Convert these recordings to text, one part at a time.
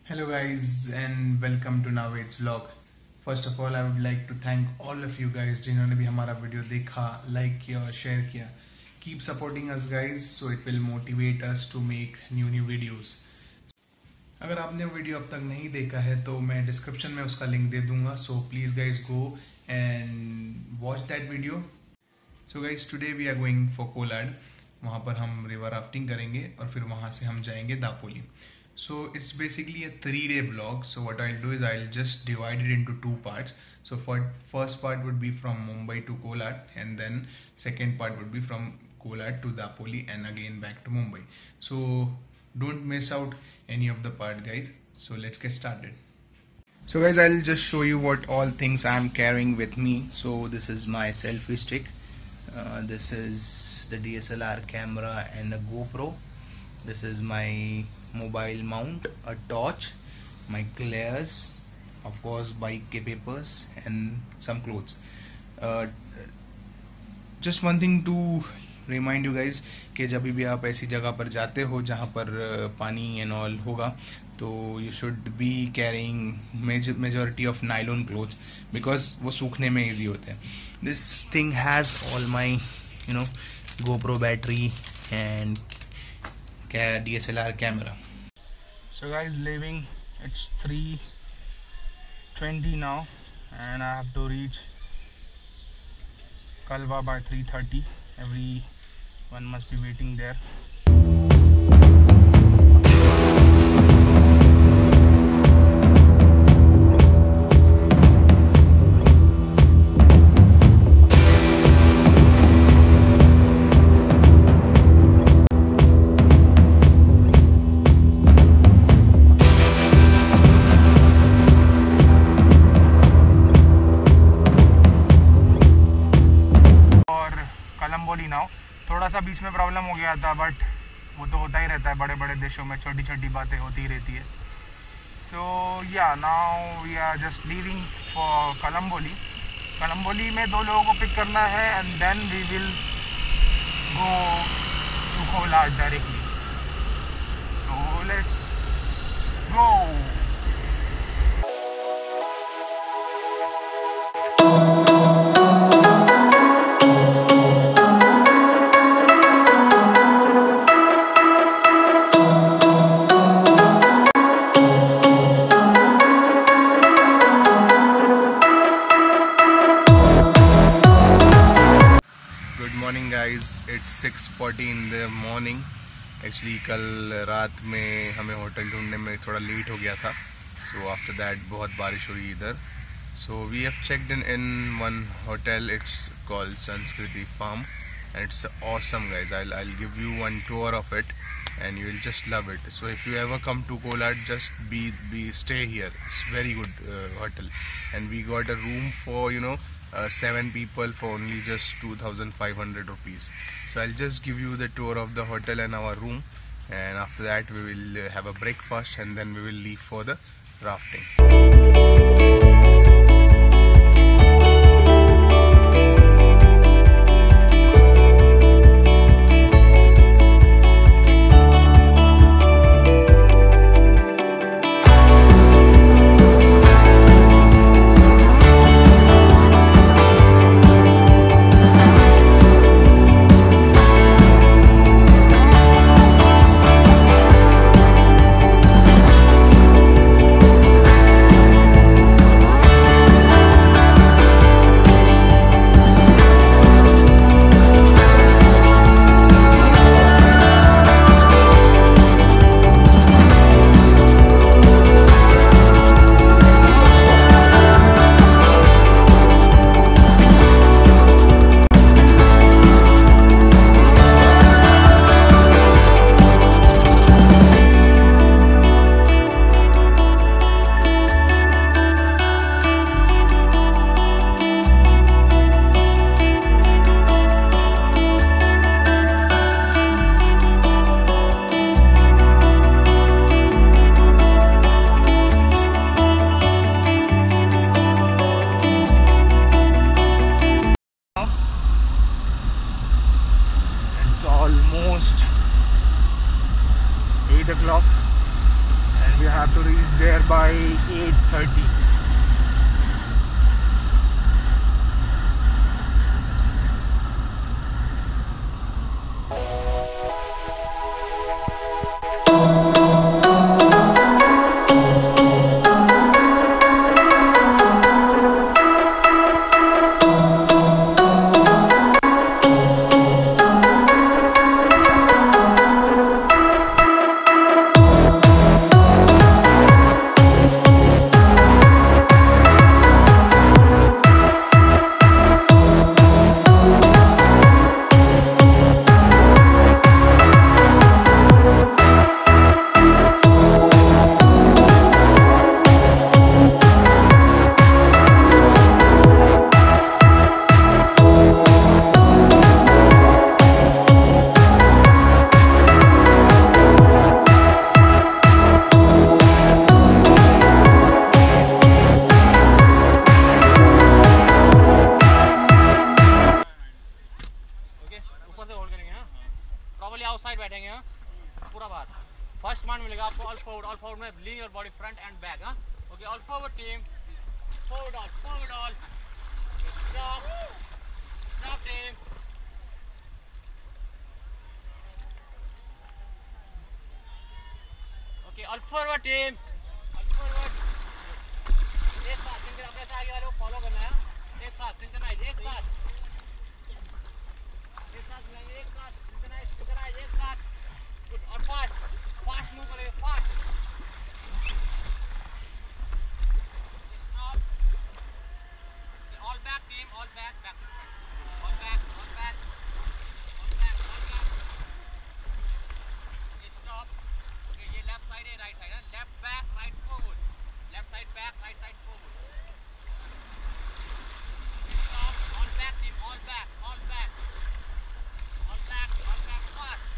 Hello guys and welcome to Naved's vlog. First of all, I would like to thank all of you guys जिन्होंने भी हमारा video देखा, like किया, share किया. Keep supporting us guys, so it will motivate us to make new videos. अगर आपने video अब तक नहीं देखा है तो मैं डिस्क्रिप्शन में उसका लिंक दे दूंगा, so please guys go and watch that video. So guys, today we are going for Kolad. वहाँ पर हम रिवर राफ्टिंग करेंगे और फिर वहाँ से हम जाएंगे Dapoli. So it's basically a 3-day vlog. So what I'll do is I'll just divide it into 2 parts. So for first part would be from Mumbai to Kolad, and then second part would be from Kolad to Dapoli and again back to Mumbai. So don't miss out any of the part guys. So let's get started. So guys, I'll just show you what all things I'm carrying with me. So this is my selfie stick. This is the DSLR camera and a GoPro. This is my mobile mount, a torch, my glares, of course bike ke papers and some clothes. Just one thing to remind you guys कि जब भी आप ऐसी जगह पर जाते हो जहाँ पर पानी and all होगा तो you should be carrying majority of nylon clothes because वो सूखने में easy होते हैं. This thing has all my GoPro battery and DSLR camera. So guys, leaving, it's 3:20 now and I have to reach Kalwa by 3:30. Everyone must be waiting there. Now थोड़ा सा बीच में problem हो गया था, बट वो तो होता ही रहता है, बड़े बड़े देशों में छोटी छोटी बातें होती ही रहती है. So yeah now we are just leaving for Kalamboli. Kalamboli में 2 लोगों को पिक करना है and then we will go to Kolad directly. So let's go. It's 6:40 in the morning. Actually कल रात में हमें होटल ढूंढने में थोड़ा लेट हो गया था. So after that बहुत बारिश हुई इधर. So we have checked in one hotel. It's called Sanskriti Farm and it's awesome guys. I'll give you one tour of it and you will just love it. So if you ever come to Kolad, just stay here. It's very good hotel and we got a room for 7 people for only just 2,500 rupees. So I'll just give you the tour of the hotel and our room, and after that we will have a breakfast and then we will leave for the rafting. We have to reach there by 8:30. Properly outside बैठेंगे हाँ पूरा बार first command मिलेगा आपको all forward में lean your body front and back हाँ okay all forward team forward all stop team okay all forward team all forward एक साथ अपने से आगे वाले को फॉलो करना है एक साथ सिंक्रोनाइज एक साथ गुड और फास्ट मूव करें fast all back team all back stop okay ये लेफ्ट साइड है राइट साइड है left back right forward left side back right side forward stop all back team all back fast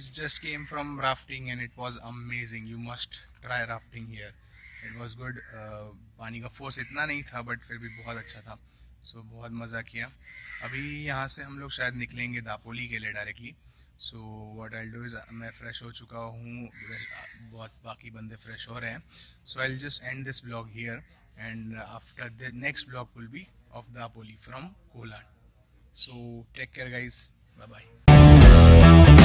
guys just came from rafting and it was amazing. You must try rafting here. It was good. पानी का force इतना नहीं था but फिर भी बहुत अच्छा था. सो बहुत मज़ा किया. अभी यहाँ से हम लोग शायद निकलेंगे दापोली के लिए directly. So what I do is मैं फ़्रेश हो चुका हूँ, बहुत बाकी बंदे फ्रेश हो रहे हैं. So I will just end this blog here and after the next blog will be of Dapoli from Kolad. So take care guys, bye bye.